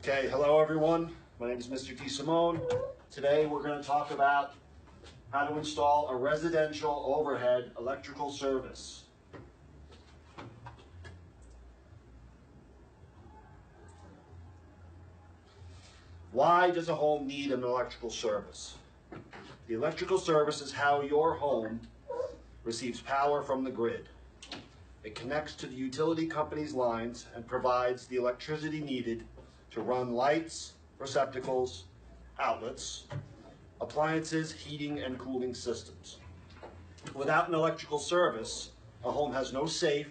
Okay, hello everyone. My name is Mr. DeSimone. Today we're going to talk about how to install a residential overhead electrical service. Why does a home need an electrical service? The electrical service is how your home receives power from the grid. It connects to the utility company's lines and provides the electricity needed to run lights, receptacles, outlets, appliances, heating, and cooling systems. Without an electrical service, a home has no safe,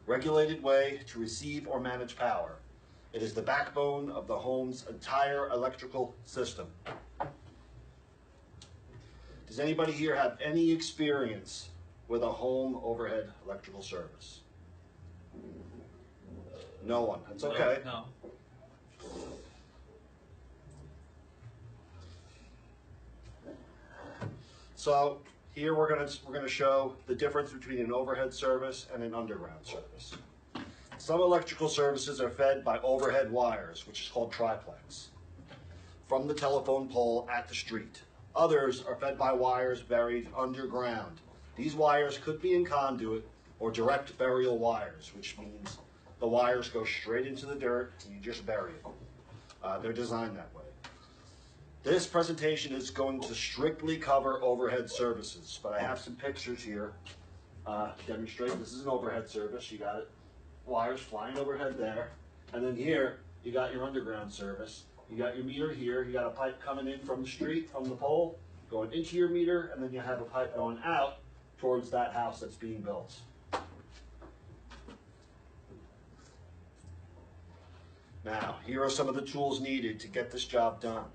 regulated way to receive or manage power. It is the backbone of the home's entire electrical system. Does anybody here have any experience with a home overhead electrical service? No one. That's okay. No. So here we're gonna show the difference between an overhead service and an underground service. Some electrical services are fed by overhead wires, which is called triplex, from the telephone pole at the street. Others are fed by wires buried underground. These wires could be in conduit or direct burial wires, which means the wires go straight into the dirt and you just bury them. They're designed that way. This presentation is going to strictly cover overhead services, but I have some pictures here to demonstrate. This is an overhead service. You got it, wires flying overhead there. And then here, you got your underground service. You got your meter here. You got a pipe coming in from the street, from the pole, going into your meter, and then you have a pipe going out towards that house that's being built. Now, here are some of the tools needed to get this job done.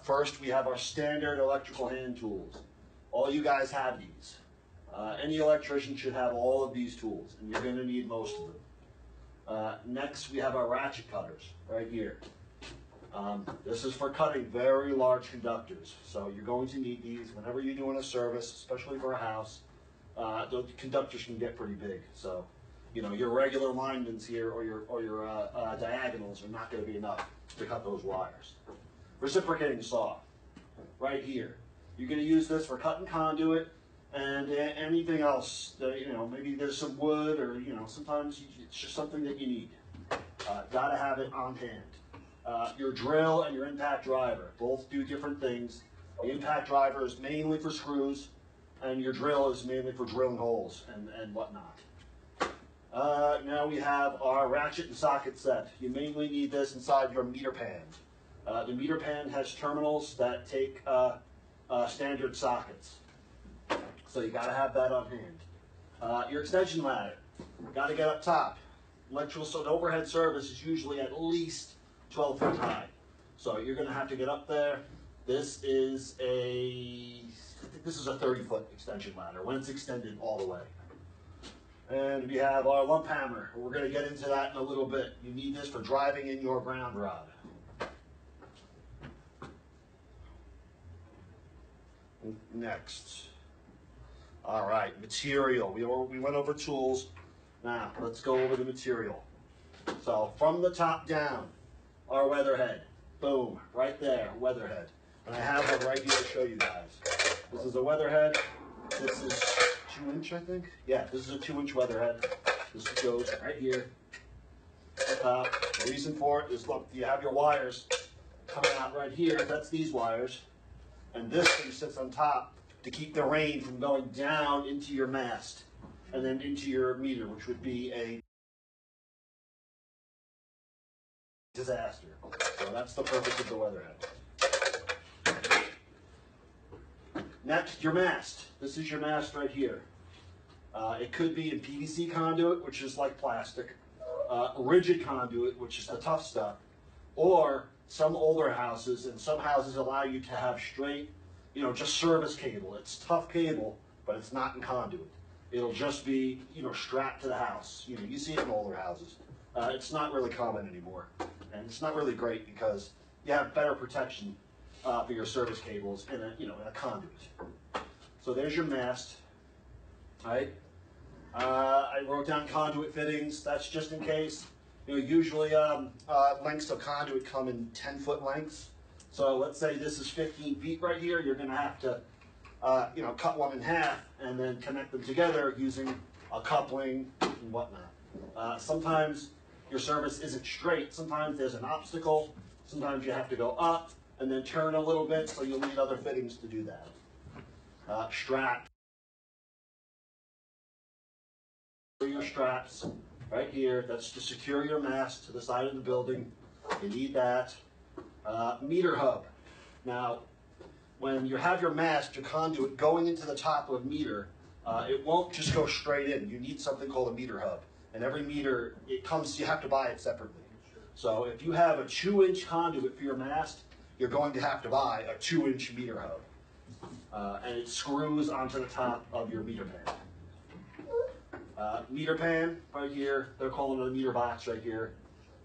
First, we have our standard electrical hand tools. All you guys have these. Any electrician should have all of these tools, and you're going to need most of them. Next, we have our ratchet cutters right here. This is for cutting very large conductors, so you're going to need these whenever you're doing a service, especially for a house. The conductors can get pretty big, so you know your regular linemen's here or your diagonals are not going to be enough to cut those wires. Reciprocating saw, right here. You're going to use this for cutting conduit and anything else. That, maybe there's some wood or sometimes it's just something that you need. Got to have it on hand. Your drill and your impact driver both do different things. The impact driver is mainly for screws, and your drill is mainly for drilling holes and whatnot. Now we have our ratchet and socket set. You mainly need this inside your meter pan. The meter pan has terminals that take standard sockets, so you got to have that on hand. Your extension ladder, got to get up top. Electrical, an overhead service is usually at least 12 feet high, so you're going to have to get up there. This is a 30-foot extension ladder when it's extended all the way. And we have our lump hammer. We're going to get into that in a little bit. You need this for driving in your ground rod. Next. All right, material. We went over tools. Now, let's go over the material. So, from the top down, our weatherhead. Boom, right there, weatherhead. And I have one right here to show you guys. This is a weatherhead. This is 2-inch, I think. Yeah, this is a 2-inch weatherhead. This goes right here. The reason for it is, look, you have your wires coming out right here. That's these wires. And this thing sits on top to keep the rain from going down into your mast and then into your meter, which would be a disaster. So that's the purpose of the weatherhead. Next, your mast. This is your mast right here. It could be in PVC conduit, which is like plastic, rigid conduit, which is the tough stuff, or some older houses, and some houses allow you to have straight, just service cable. It's tough cable, but it's not in conduit. It'll just be, strapped to the house. You see it in older houses. It's not really common anymore, and it's not really great because you have better protection for your service cables in a conduit. So there's your mast. All right. I wrote down conduit fittings. That's just in case Usually lengths of conduit come in 10-foot lengths. So let's say this is 15 feet right here. You're going to have to, cut one in half and then connect them together using a coupling and whatnot. Sometimes your service isn't straight. Sometimes there's an obstacle. Sometimes you have to go up and then turn a little bit, so you'll need other fittings to do that. Strap. Your straps right here. That's to secure your mast to the side of the building. You need that. Meter hub. Now, when you have your mast, your conduit going into the top of a meter, it won't just go straight in. You need something called a meter hub. And every meter, you have to buy it separately. So if you have a 2-inch conduit for your mast, you're going to have to buy a 2-inch meter hub. And it screws onto the top of your meter pan. Meter pan right here. They're calling it a meter box right here.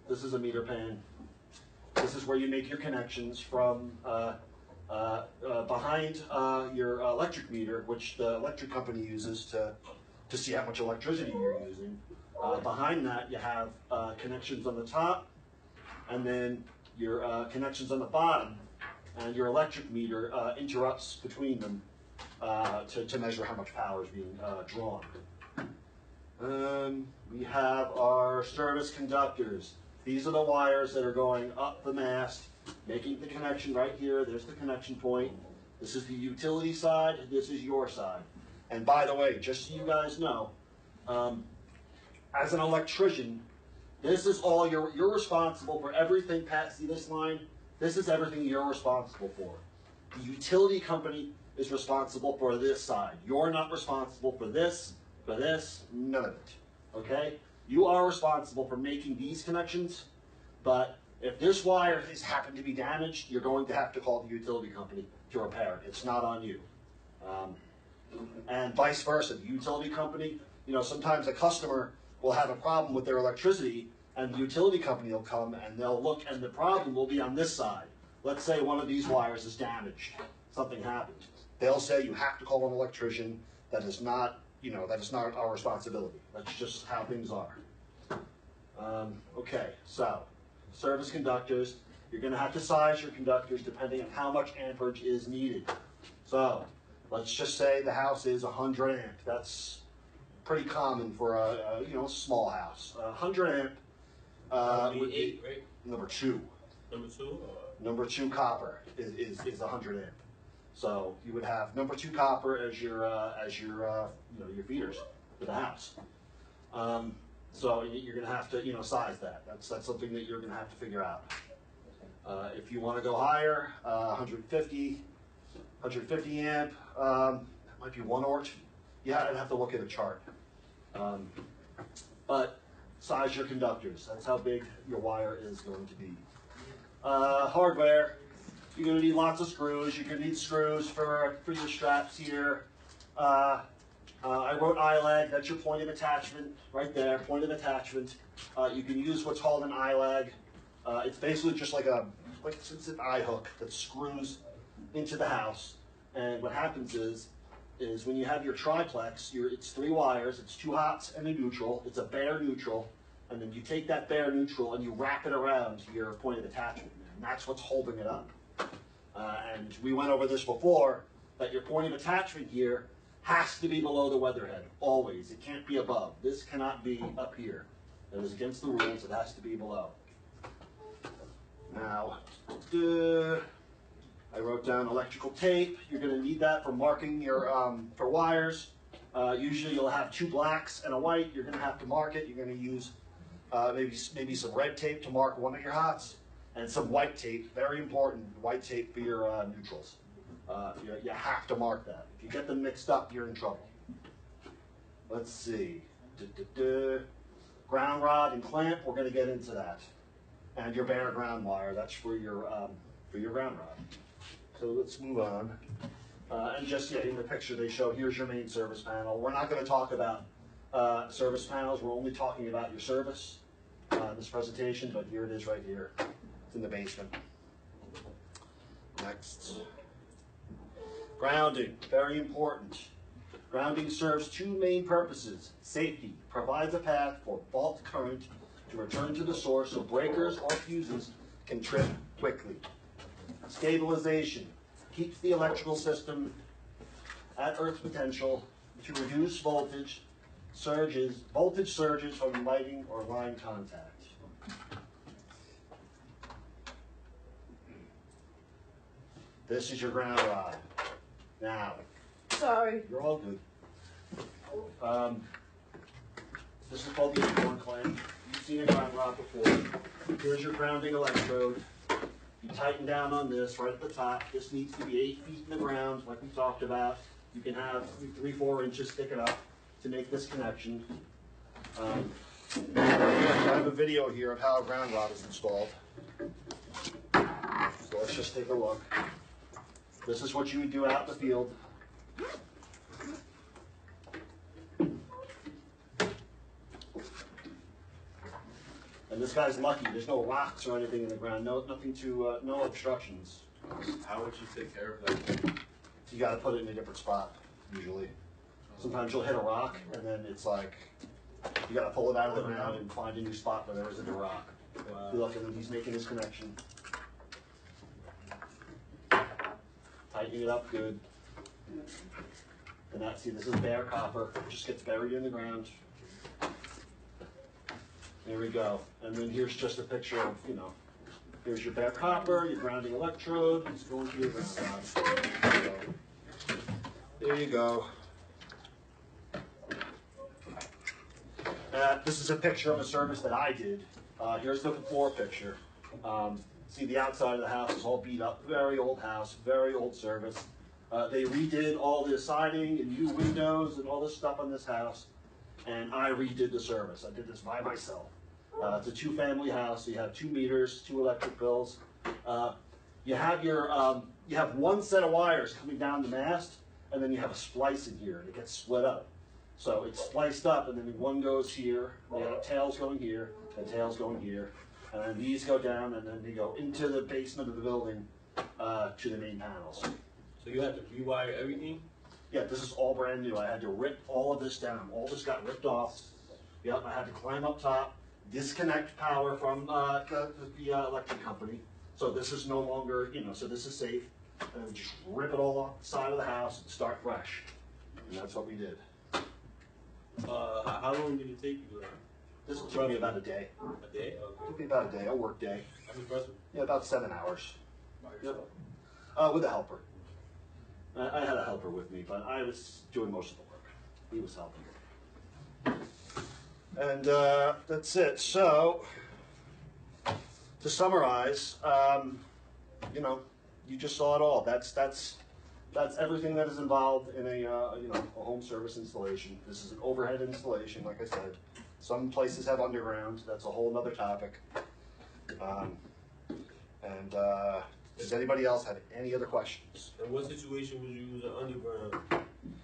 This is a meter pan. This is where you make your connections from behind your electric meter, which the electric company uses to see how much electricity you're using. Behind that, you have connections on the top, and then your connections on the bottom, and your electric meter interrupts between them to measure how much power is being drawn. We have our service conductors. These are the wires that are going up the mast, making the connection right here. There's the connection point. This is the utility side. This is your side. And by the way, just so you guys know, as an electrician, this is all you're responsible for everything. Pat, see this line? This is everything you're responsible for. The utility company is responsible for this side. You're not responsible for this, none of it. Okay? You are responsible for making these connections, but if this wire has happened to be damaged, you're going to have to call the utility company to repair it. It's not on you. And vice versa, the utility company, sometimes a customer will have a problem with their electricity, and the utility company will come and they'll look, and the problem will be on this side. Let's say one of these wires is damaged. Something happened. They'll say you have to call an electrician. That is not our responsibility. That's just how things are. Okay, so service conductors, you're going to have to size your conductors depending on how much amperage is needed. So let's just say the house is 100 amp. That's pretty common for a small house. 100 amp would be right? number 2. Number 2? Number 2 copper is 100 amp. So you would have number 2 copper as your your feeders for the house. So you're going to have to size that. That's something that you're going to have to figure out. If you want to go higher, 150 amp. That might be 1 ort. Yeah, I'd have to look at a chart. But size your conductors. That's how big your wire is going to be. Hardware. You're going to need lots of screws. You're going to need screws for your straps here. I wrote ILAG. That's your point of attachment right there, point of attachment. You can use what's called an ILAG. It's basically just like it's an eye hook that screws into the house. And what happens is when you have your triplex, it's 3 wires, it's 2 hots and a neutral. It's a bare neutral. And then you take that bare neutral and you wrap it around your point of attachment. And that's what's holding it up. And we went over this before, that your point of attachment here has to be below the weatherhead, always. It can't be above. This cannot be up here. That is against the rules. It has to be below. Now, I wrote down electrical tape. You're going to need that for marking your for wires. Usually you'll have 2 blacks and a white. You're going to have to mark it. You're going to use maybe some red tape to mark one of your hots, and some white tape, very important, white tape for your neutrals. You have to mark that. If you get them mixed up, you're in trouble. Let's see. Ground rod and clamp, we're going to get into that. And your bare ground wire, that's for your ground rod. So let's move on. And just in the picture they show, here's your main service panel. We're not going to talk about service panels. We're only talking about your service in this presentation, but here it is right here. It's in the basement. Next. Grounding, very important. Grounding serves 2 main purposes. Safety, provides a path for fault current to return to the source so breakers or fuses can trip quickly. Stabilization keeps the electrical system at earth potential to reduce voltage surges from lighting or line contact. This is your ground rod. Now, Sorry. you're all good. This is called the acorn clamp. You've seen a ground rod before. Here's your grounding electrode. You tighten down on this right at the top. This needs to be 8 feet in the ground, like we talked about. You can have 3-4 inches sticking up to make this connection. I have a video here of how a ground rod is installed. So let's just take a look. This is what you would do out in the field. And this guy's lucky. There's no rocks or anything in the ground. No obstructions. How would you take care of that? You got to put it in a different spot usually. Sometimes you'll hit a rock, and then it's like you got to pull it out of the ground and find a new spot where there isn't a rock. Wow. Look, and then he's making his connection. Tighten it up good. And see, this is bare copper. It just gets buried in the ground. There we go. And then here's just a picture of, here's your bare copper, your grounding electrode. It's going to your ground rod. So, there you go. This is a picture of a service that I did. Here's the before picture. See, the outside of the house is all beat up. Very old house, very old service. They redid all the siding and new windows and all this stuff on this house. And I redid the service. I did this by myself. It's a 2-family house. So you have 2 meters, 2 electric bills. You have one set of wires coming down the mast, and then you have a splice in here, and it gets split up. So it's spliced up, and then one goes here, and the tail's going here, and tail's going here, and then these go down, and then they go into the basement of the building to the main panels. So you had to rewire everything? Yeah, this is all brand new. I had to rip all of this down. All this got ripped off. Yep, I had to climb up top, disconnect power from the electric company. So this is no longer, so this is safe. And then just rip it all off the side of the house and start fresh. And that's what we did. How long did it take you to learn? This took me about a day. A day? Okay. Took me about a day, a work day. That's impressive. Yeah, about 7 hours. By Yep. yourself? With a helper. I had a helper with me, but I was doing most of the work. He was helping. And that's it. So, to summarize, you just saw it all. That's everything that is involved in a home service installation. This is an overhead installation, like I said. Some places have underground. That's a whole other topic. Does anybody else have any other questions? In what situation would you use an underground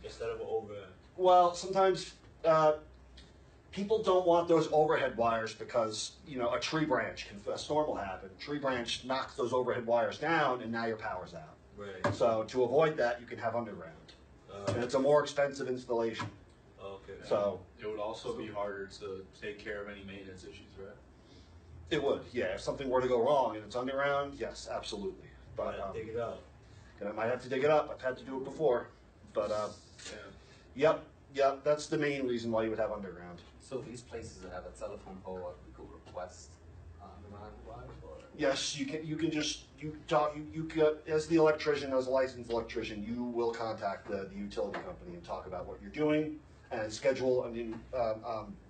instead of an overhead? Well, sometimes people don't want those overhead wires because, a tree branch, a storm will happen. A tree branch knocks those overhead wires down and now your power's out. Right. So to avoid that, you can have underground. And it's a more expensive installation. Okay. So It would also be harder to take care of any maintenance issues, right? it would, yeah. If something were to go wrong and it's underground, yes, absolutely. But Take it out. and I might have to dig it up. I've had to do it before. But Yeah. yep, that's the main reason why you would have underground. So these places that have a telephone pole, we could request underground wires, or? Yes, you can just as the electrician, as a licensed electrician, you will contact the utility company and talk about what you're doing and schedule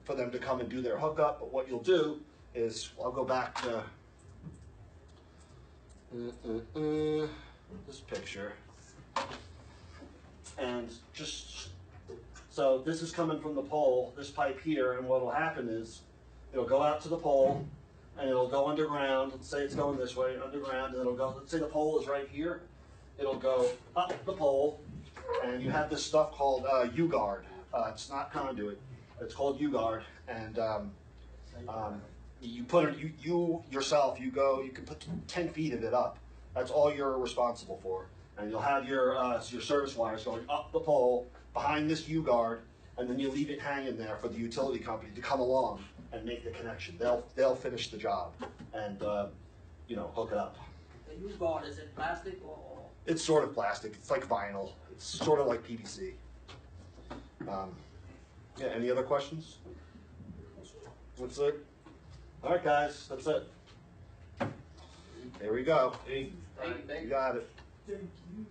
for them to come and do their hookup. But what you'll do is, I'll go back to this picture, and so this is coming from the pole, this pipe here, and what will happen is it'll go out to the pole and it'll go underground. Let's say it's going this way, underground, and it'll go, let's say the pole is right here, it'll go up the pole, and you have this stuff called U-guard. It's not conduit, it's called U-guard, and you put it, you yourself, you can put 10 feet of it up. That's all you're responsible for. And you'll have your service wires going up the pole behind this U-guard, and then you leave it hanging there for the utility company to come along and make the connection. They'll finish the job and hook it up. The U-board, is it plastic or? It's sort of plastic. It's like vinyl. It's sort of like PVC. Yeah. Any other questions? That's it. All right, guys. That's it. There we go. Hey, Thank you. You got it. Thank you.